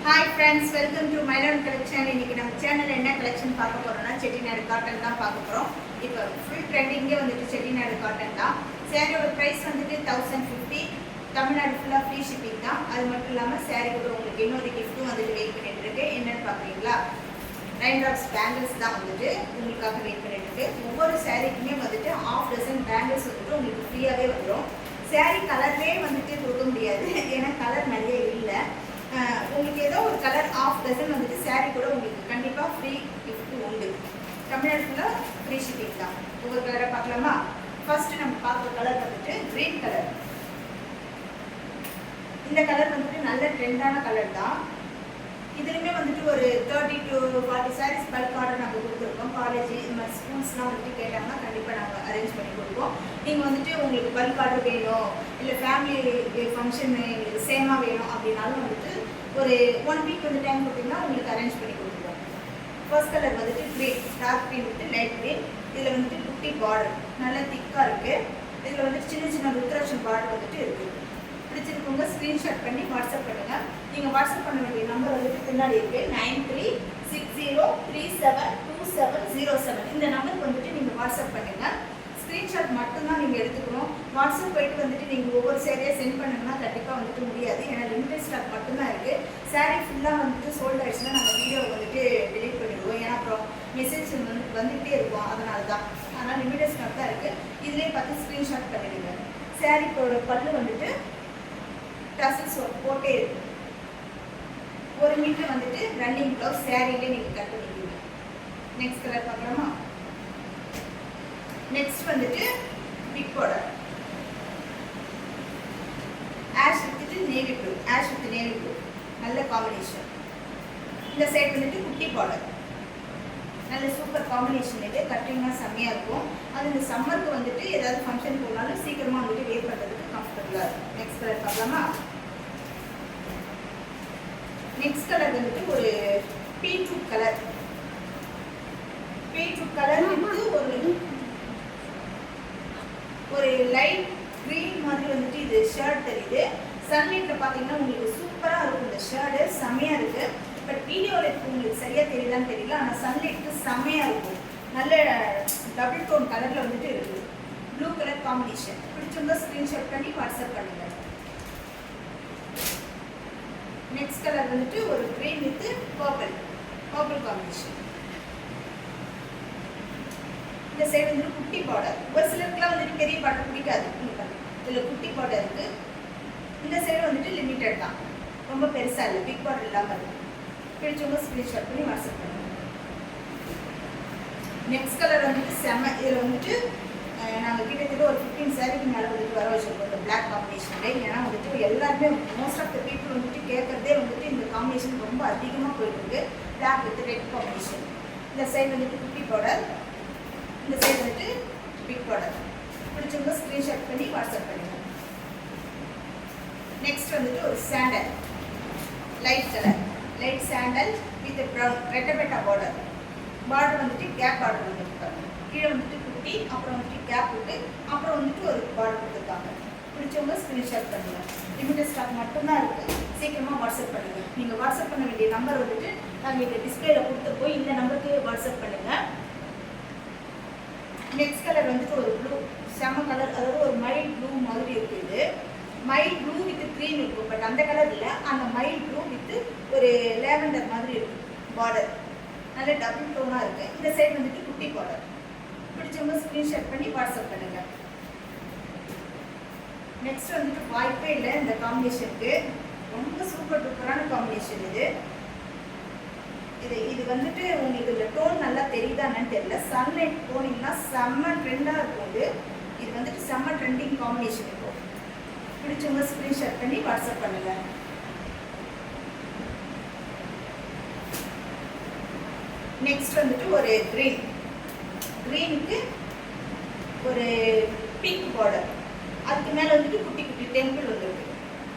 Hi friends, welcome to Myron Collection. இன்னைக்கு நம்ம சேனல்ல என்ன கலெக்ஷன் பார்க்க போறோம்னா செட்டிநாடு காட்டன் தான் பார்க்க போறோம். இப்போ ஃபுல் ட்ரெண்டிங்கே வந்துட்டு செட்டிநாடு காட்டன் தான். சாரியோட பிரைஸ் வந்துட்டு 1050. தமிழ்நாடு ஃபுல்லா ஃப்ரீ ஷிப்பிங் தான். அது மட்டும் இல்லாம சாரி கூட உங்களுக்கு இன்னொரு கிஃப்ட்டும் வந்துட்டு வெயிட் பண்ணிட்டு இருக்கு. என்னன்னு பாக்குறீங்களா? 9 drops பேங்கிள்ஸ் தான் வந்துட்டு உங்களுக்காக வெயிட் பண்ணிட்டு இருக்கு. ஒவ்வொரு சாரிக்குமே வந்துட்டு ஹாஃப் டசன் பேங்கிள்ஸ் வந்துட்டு உங்களுக்கு ஃப்ரீயாவே வந்துடும். சாரி கலர்லேயே வந்துட்டு கொடுக்க முடியாது, ஏன்னா கலர் நிறைய இல்லை. உங்களுக்கு ஏதோ ஒரு கலர் ஆஃப் டசன் வந்துட்டு சாரீ கூட உங்களுக்கு கண்டிப்பாக ஃப்ரீ கிஃப்ட் உண்டு. தமிழ்நாடு ஃபுல்லாக ஃப்ரீ ஷிப்பிங் தான். ஒவ்வொரு கலரை பார்க்கலாமா? ஃபர்ஸ்ட் நம்ம பார்க்குற கலர் வந்துட்டு கிரீன் கலர். இந்த கலர் வந்துட்டு நல்ல ட்ரெண்டான கலர் தான். இதுலையுமே வந்துட்டு ஒரு 30 to 40 சாரீஸ் பல்க் ஆர்டர் நாங்கள் கொடுத்துருக்கோம். காலேஜ் இந்த மாதிரி ஸ்கூல்ஸ்லாம் வந்துட்டு கேட்டாங்கன்னா கண்டிப்பாக நாங்கள் அரேஞ்ச் பண்ணி கொடுப்போம். நீங்கள் வந்துட்டு உங்களுக்கு பல்க் ஆர்டர் வேணும், இல்லை ஃபேமிலி ஃபங்க்ஷன் எங்களுக்கு சேமாக வேணும் அப்படின்னாலும் வந்துட்டு ஒரு 1 வீக் வந்து டைம் கொடுத்தீங்கன்னா உங்களுக்கு அரேஞ்ச் பண்ணி கொடுத்துருவோம். ஃபர்ஸ்ட் கலர் வந்துட்டு க்ரீன், டார்க் க்ரீன் விட்டு லைட் க்ரீன். இதில் வந்துட்டு குட்டி பார்டர் நல்லா திக்காக இருக்குது. இதில் வந்துட்டு சின்ன சின்ன ருத்ராட்சம் பார்டர் வந்துட்டு இருக்குது. பிடிச்சிருக்கவங்க ஸ்க்ரீன்ஷாட் பண்ணி வாட்ஸ்அப் பண்ணுங்கள். நீங்கள் வாட்ஸ்அப் பண்ண வேண்டிய நம்பர் வந்துட்டு பின்னாடி இருக்குது, 9360372707. இந்த நம்பருக்கு வந்துட்டு நீங்கள் வாட்ஸ்அப் பண்ணுங்கள். ஸ்க்ரீன்ஷாட் மட்டும்தான் நீங்கள் எடுத்துக்கணும். வாட்ஸ்அப் போய்ட்டு வந்துட்டு நீங்கள் ஒவ்வொரு சேரீயாக சென்ட் பண்ணுங்கன்னா கண்டிப்பாக வந்துட்டு முடியாது, ஏன்னா லிமிடெட் ஸ்டாக் மட்டும்தான் இருக்குது. சாரீ ஃபுல்லாக வந்துட்டு சோல்ட் ஆகிடுச்சுன்னா நாங்கள் வீடியோ வந்துட்டு டெலிட் பண்ணிடுவோம், ஏன்னா அப்புறம் மெசேஜ் வந்துகிட்டே இருக்கும். அதனால தான், அதனால் லிமிடெட் ஸ்டாக் தான் இருக்குது. இதுலேயே பார்த்து ஸ்க்ரீன்ஷாட் பண்ணிடுங்க. சாரீக்கோட பல்லு வந்துட்டு டசல்ஸ் ஒர்க் போட்டே இருக்கு. 1 மீட்டர் வந்துட்டு ரன்னிங் ப்ளவுஸ் சாரீலே நீங்கள் கட் பண்ணிக்கிறீங்க. நெக்ஸ்ட் கலர் பார்க்கலாமா? நெக்ஸ்ட் வந்துட்டு big border, ash with navy blue, ash with navy blue நல்ல காம்பினேஷன். இந்த சைடு வந்துட்டு குட்டி பார்டர், நல்ல சூப்பர் காம்பினேஷன். இது கட்டிங்னா செம்மையாக இருக்கும். அது இந்த சம்மருக்கு வந்துட்டு ஏதாவது ஃபங்க்ஷன் போனாலும் சீக்கிரமாக வந்துட்டு வேர் பண்ணுறதுக்கு கம்ஃபர்டபுளாக இருக்கும். நெக்ஸ்ட் கலர் பார்க்கலாமா? நெக்ஸ்ட் கலர் வந்துட்டு ஒரு பீட்ரூட் கலர். பீட்ரூட் கலர் வந்து ஒரு லைட் க்ரீன் மாதிரி வந்துட்டு இது ஷர்ட் தெரியுது. சன்லைட்டில் பார்த்தீங்கன்னா உங்களுக்கு சூப்பராக இருக்கும். இந்த ஷர்ட்டு செம்மையாக இருக்குது. பட் வீடியோவில் உங்களுக்கு சரியாக தெரியுதான்னு தெரியல, ஆனால் சன்லைட்டுக்கு செம்மையாக இருக்கும். நல்ல டபுள் டோன் கலரில் வந்துட்டு இருக்குது. Blue colour combination. பிடிச்சிருந்தா ஸ்க்ரீன்ஷாட் பண்ணி வாட்ஸ்அப் பண்ணுங்கள். நெக்ஸ்ட் கலர் வந்துட்டு ஒரு க்ரீன் வித் பர்பிள் காம்பினேஷன். இந்த சைடு வந்துட்டு குட்டி பார்டர். ஒரு சிலருக்குலாம் வந்துட்டு பெரிய பார்டர் பிடிக்காது, இதில் குட்டி பார்டர் இருக்குது. இந்த சைடு வந்துட்டு லிமிட்டட் தான், ரொம்ப பெருசாக இல்லை, பிக் பார்டர் இல்லாமல் இருக்குது. பிடிச்சவங்க ஸ்க்ரீன்ஷாட் பண்ணி வாட்ஸ்அப் பண்ணுங்க. நெக்ஸ்ட் கலர் வந்துட்டு செம்ம. இதில் வந்துட்டு நாங்கள் கிட்டத்தட்ட ஒரு 15 சாரிக்கு மேலே வந்துட்டு வர வச்சுருக்கோம் இந்த பிளாக் காம்பினேஷனில். ஏன்னா வந்துட்டு எல்லாருமே மோஸ்ட் ஆஃப் த பீப்புள் வந்துட்டு கேட்குறதே வந்துட்டு இந்த காம்பினேஷன் ரொம்ப அதிகமாக போயிட்டுருக்கு. Black with red combination. இந்த சைடு வந்துட்டு குட்டி பார்டர், இந்த சைடு வந்துட்டு பிக் பார்டர். பிடிச்சவங்க ஸ்க்ரீன்ஷாட் பண்ணி வாட்ஸ்அப் பண்ணுங்க. நெக்ஸ்ட் வந்துட்டு ஒரு sandal, light colour, light sandal with brown ரெட்டபெட்டா பார்டர். பார்டர் வந்துட்டு கேப் பார்டர் வந்துருக்காங்க. கீழே வந்துட்டு குட்டி, அப்புறம் வந்துட்டு கேப் விட்டு, அப்புறம் வந்துட்டு ஒரு பார்டர் கொடுத்துருக்காங்க. பிடிச்சவங்க ஸ்க்ரீன்ஷாட் பண்ணுங்கள். லிமிடெட் ஸ்டாக் மட்டும்தான் இருக்குது. சீக்கிரமாக வாட்ஸ்அப் பண்ணுங்கள். நீங்கள் வாட்ஸ்அப் பண்ண வேண்டிய நம்பர் வந்துட்டு நாங்கள் இந்த டிஸ்பிளேல கொடுத்துருப்போ இந்த நம்பருக்கு வாட்ஸ்அப் பண்ணுங்கள். நெக்ஸ்ட் கலர் வந்துட்டு ஒரு ப்ளூ, செம கலர், அதாவது ஒரு மைல்ட் ப்ளூ மாதிரி இருக்குது. மைல்ட் ப்ளூ வித் க்ரீன் இருக்கும், பட் அந்த கலர் இல்லை, அந்த மைல்ட் ப்ளூ வித் ஒரு லேவண்டர் மாதிரி இருக்கும். பார்டர் நல்ல டபுள் டோனாக இருக்குது. இந்த சைடு வந்துட்டு குட்டி பார்டர். பிடிச்சவங்க ஸ்க்ரீன்ஷாட் பண்ணி வாட்ஸ்அப் பண்ணுங்கள். நெக்ஸ்ட் வந்துட்டு வாய்ப்பே இல்லை இந்த காம்பினேஷனுக்கு, ரொம்ப சூப்பர் டூப்பரான காம்பினேஷன் இது. இது வந்துட்டு உங்களுக்கு இந்த டோன் நல்லா தெரியுதான்னு தெரியல. சன்லைட் போனீங்கன்னா செம்ம ட்ரெண்டாக இருக்கும். இது வந்துட்டு செம்ம ட்ரெண்டிங் காம்பினேஷன் இருக்கும். பிடிச்சவங்க ஸ்க்ரீன்ஷாட் பண்ணி வாட்ஸ்அப் பண்ணுங்க. நெக்ஸ்ட் வந்துட்டு ஒரு க்ரீனுக்கு ஒரு பிங்க் பார்டர், அதுக்கு மேலே வந்துட்டு குட்டி குட்டி டெம்பிள் வந்துருக்கு.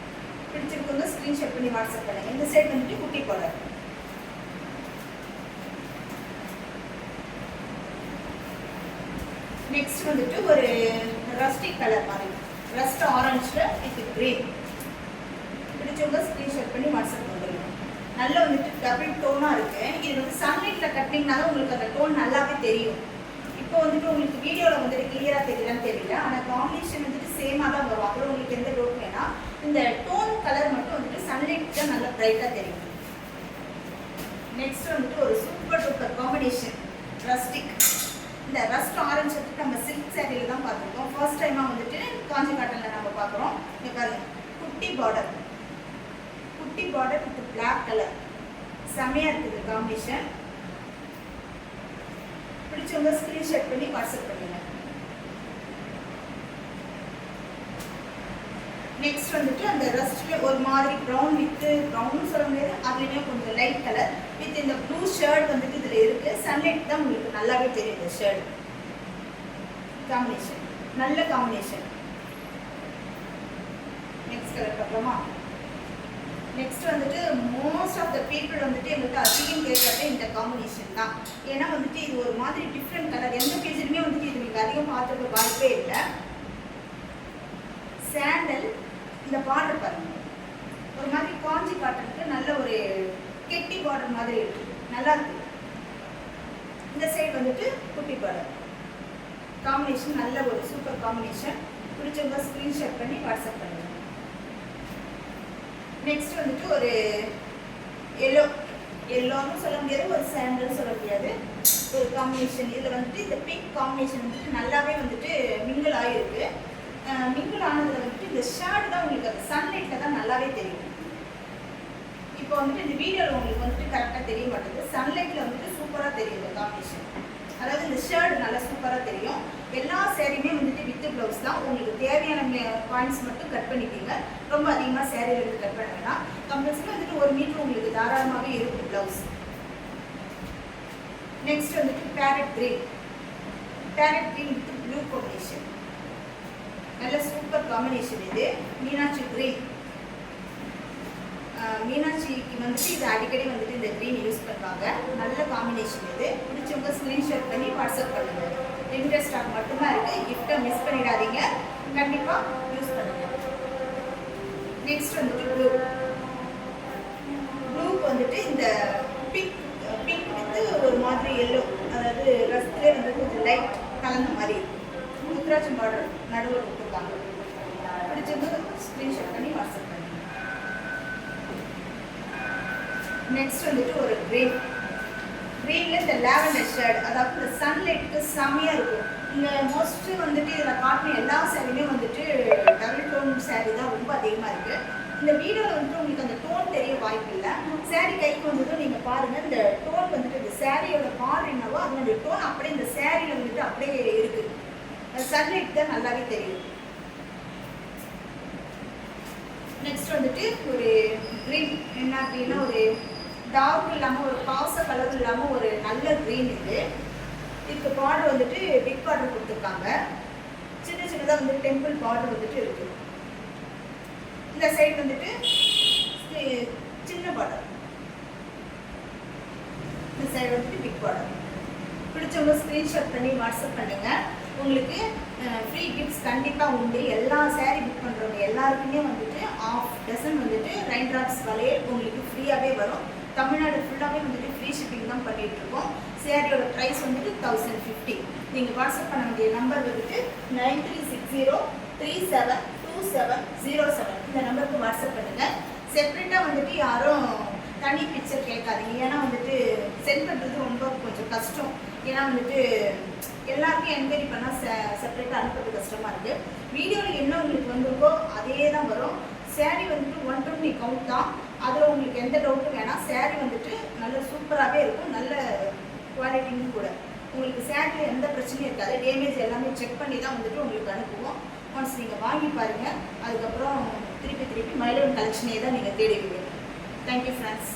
பிடிச்சிருக்கவங்க ஸ்க்ரீன்ஷாட் பண்ணி வாட்ஸ்அப் பண்ணுங்க. இந்த சைடு வந்துட்டு குட்டி பார்டர். நெக்ஸ்ட் வந்துட்டு ஒரு ரஸ்டிக் கலர் மாதிரி, ரஸ்ட் ஆரஞ்சில் வித் கிரீன். பிடிச்சவங்க ஸ்க்ரீன்ஷாட் பண்ணி வாட்ஸ்அப் பண்ணுங்க. டபுள் டோனாக இருக்குது. இது வந்து சன்லைட்டில் கட்டினீங்கனாலும் உங்களுக்கு அந்த டோன் நல்லாவே தெரியும். இப்போ வந்துட்டு உங்களுக்கு வீடியோவில் வந்துட்டு கிளியராக தெரியலான்னு தெரியல, ஆனால் காம்பினேஷன் வந்துட்டு சேமாக தான் வரும். அப்புறம் உங்களுக்கு எந்த டவுட் வேணா இந்த டோன் கலர் மட்டும் வந்துட்டு சன்லைட் தான் நல்லா பிரைட்டாக தெரியும். நெக்ஸ்ட் வந்துட்டு ஒரு சூப்பர் டூப்பர் காம்பினேஷன் ரஸ்டிக். இந்த ரஸ்ட் ஆரஞ்சு வந்துட்டு நம்ம சில்க் சாரியில் தான் பார்த்துருக்கோம். ஃபர்ஸ்ட் டைமாக வந்துட்டு காஞ்சி காட்டனில் நம்ம பார்க்குறோம். குட்டி பார்டர் வித் பிளாக் கலர் செம்மையாக இருக்குது காம்பினேஷன். பிடிச்சவங்க ஸ்க்ரீன்ஷாட் பண்ணி வாட்ஸ்அப் பண்ணுங்க. நெக்ஸ்ட் வந்துட்டு அந்த ரஸ்ட்ல ஒரு மாதிரி ப்ரௌன் வித் ப்ரௌன் சொல்ல முடியாது, அதுலேயுமே கொஞ்சம் லைட் கலர் வித் இந்த ப்ளூ ஷர்ட் வந்துட்டு இதில் இருக்கு. சன்லைட் தான் உங்களுக்கு நல்லாவே தெரியும். இந்த ஷர்ட் காம்பினேஷன் நல்ல காம்பினேஷன். நெக்ஸ்ட் கலர் பார்க்கலாமா? நெக்ஸ்ட் வந்துட்டு மோஸ்ட் ஆஃப் த பீப்புள் வந்துட்டு எங்கள்கிட்ட அதிகம் கேட்கறது இந்த காம்பினேஷன் தான். ஏன்னா வந்துட்டு இது ஒரு மாதிரி டிஃப்ரெண்ட் கலர். எந்த பேஜ்லையுமே வந்துட்டு இது நீங்கள் அதிகம் பார்த்துருக்க வாய்ப்பே இல்லை. சாண்டல் இந்த பார்டர் பாருங்க, ஒரு மாதிரி காஞ்சி காட்டனுக்கு நல்ல ஒரு கெட்டி பார்டர் மாதிரி இருக்கு, நல்லா இருக்கு. இந்த சைடு வந்துட்டு குட்டி பார்டர் காம்பினேஷன் நல்ல ஒரு சூப்பர் காம்பினேஷன். பிடிச்சவங்க ஸ்க்ரீன்ஷாட் பண்ணி வாட்ஸ்அப் பண்ணுங்க. நெக்ஸ்ட் வந்துட்டு ஒரு எல்லோன்னு சொல்ல முடியாது, ஒரு சாண்டல் சொல்ல முடியாது, ஒரு காம்பினேஷன். இதில் வந்துட்டு இந்த பிங்க் காம்பினேஷன் வந்துட்டு நல்லாவே வந்துட்டு மிங்கிள் ஆகிருக்கு. மிங்கிள் ஆனதில் வந்துட்டு இந்த ஷேட் தான் உங்களுக்கு அந்த சன்லைட்டில் தான் நல்லாவே தெரியும். இப்போ வந்துட்டு இந்த வீடியோவில் உங்களுக்கு வந்துட்டு கரெக்டாக தெரிய மாட்டேங்குது, சன்லைட்டில் வந்துட்டு சூப்பராக தெரியும் இந்த காம்பினேஷன். அதாவது இந்த ஷேர்ட் நல்லா சூப்பராக தெரியும். எல்லா சேரீயுமே வந்துட்டு வித் ப்ளவுஸ் தான். உங்களுக்கு தேவையான பாயிண்ட்ஸ் மட்டும் கட் பண்ணிக்கிங்க. ரொம்ப அதிகமாக சேரீல இருந்து கட் பண்ண வேணாம். கம்பல்சரி வந்துட்டு 1 மீட்டர் உங்களுக்கு தாராளமாகவே இருக்கும் ப்ளவுஸ். நெக்ஸ்ட் வந்துட்டு farad green with blue combination. நல்ல சூப்பர் காம்பினேஷன் இது. மீனாட்சி கிரீன். மீனாட்சிக்கு வந்துட்டு இது அடிக்கடி வந்துட்டு இந்த க்ரீன் யூஸ் பண்ணுவாங்க. நல்ல காம்பினேஷன் இது. பிடிச்சவங்க ஸ்க்ரீன்ஷாட் பண்ணி வாட்ஸ்அப் பண்ணுங்க. லிமிடெட் ஸ்டாக் மட்டும்தான் இருக்குது. கிஃப்ட்டை மிஸ் பண்ணிடாதீங்க, கண்டிப்பாக யூஸ் பண்ணுங்க. நெக்ஸ்ட் வந்துட்டு ப்ளூக்கு வந்துட்டு இந்த பிங்க் வித்து ஒரு மாதிரி எல்லோ, அதாவது ரஸ்ட்லேயே வந்து கொஞ்சம் லைட் கலந்த மாதிரி உத்ராட்சம் பார்டர் நடுவில் கொடுத்துருக்காங்க. பிடிச்சவங்க ஸ்க்ரீன்ஷாட் பண்ணி வாட்ஸ்அப் பண்ணுங்க. நெக்ஸ்ட் வந்துட்டு ஒரு க்ரீனில் இந்த லாவெண்டர் ஷேட், அதாவது இந்த சன்லைட்டுக்கு செம்மையாக இருக்கும். இங்கே மோஸ்ட்டு வந்துட்டு இதில் காட்டின எல்லா சேரீயுமே வந்துட்டு டபுள் டோன் சேரீ தான் ரொம்ப அதிகமாக இருக்குது. இந்த வீடியோவில் வந்துட்டு உங்களுக்கு அந்த டோன் தெரிய வாய்ப்பு இல்லை. சேரீ கைக்கு வந்துட்டு நீங்கள் பாருங்கள், இந்த டோன் வந்துட்டு இந்த சேரீயோட பார்டர் என்னவோ அதனுடைய டோன் அப்படியே இந்த சேரீயில் வந்துட்டு அப்படியே இருக்குது. சன்லைட் தான் நல்லாவே தெரியும். நெக்ஸ்ட் வந்துட்டு ஒரு க்ரீன், என்ன க்ரீனா ஒரு டார்க் இல்லாமல் ஒரு காச கலர் இல்லாமல் ஒரு நல்ல க்ரீன் இது. இதுக்கு பார்டர் வந்துட்டு பிக் பார்டர் கொடுத்துருக்காங்க. சின்னதாக வந்து டெம்பிள் பார்டர் வந்துட்டு இருக்குது. இந்த சைடு வந்துட்டு சின்ன பார்டர், இந்த சைடு வந்துட்டு பிக் பார்டர். பிடிச்சவங்க ஸ்க்ரீன்ஷாட் பண்ணி வாட்ஸ்அப் பண்ணுங்கள். உங்களுக்கு ஃப்ரீ கிஃப்ட்ஸ் கண்டிப்பாக உண்டு. எல்லா சேரீ புக் பண்ணுறவங்க எல்லாருக்குமே வந்துட்டு ½ டசன் வந்துட்டு ரெயின் ட்ராப்ஸ் வளையல் உங்களுக்கு ஃப்ரீயாகவே வரும். தமிழ்நாடு ஃபுல்லாகவே வந்துட்டு ஃப்ரீ ஷிப்பிங் தான் பண்ணிகிட்ருக்கோம். சேரீயோட ப்ரைஸ் வந்துட்டு 1050. நீங்கள் வாட்ஸ்அப் பண்ண வேண்டிய நம்பர் வந்துட்டு 9360372707. இந்த நம்பருக்கு வாட்ஸ்அப் பண்ணுங்கள். செப்ரேட்டாக வந்துட்டு யாரும் தனி பிக்சர் கேட்காதீங்க. ஏன்னா வந்துட்டு சென்ட் பண்ணுறது ரொம்ப கொஞ்சம் கஷ்டம். ஏன்னா வந்துட்டு எல்லாருக்கும் என்கொயரி பண்ணால் செப்பரேட்டாக அனுப்புறது கஷ்டமாக இருக்குது. வீடியோவில் என்ன உங்களுக்கு வந்திருக்கோ அதே தான் வரும். சேரீ வந்துட்டு 120 கவுண்ட் தான். அதில் உங்களுக்கு எந்த டவுட்டும் வேணாம். சேரீ வந்துட்டு நல்ல சூப்பராகவே இருக்கும், நல்ல குவாலிட்டியும் கூட. உங்களுக்கு சேரீயில் எந்த பிரச்சனையும் இருக்காது. டேமேஜ் எல்லாமே செக் பண்ணி தான் வந்துட்டு உங்களுக்கு அனுப்புவோம். ஒன்ஸ் நீங்கள் வாங்கி பாருங்கள், அதுக்கப்புறம் திருப்பி மயிலோன் கலெக்ஷனே தான் நீங்கள் தேடுவீங்க. Thank you friends.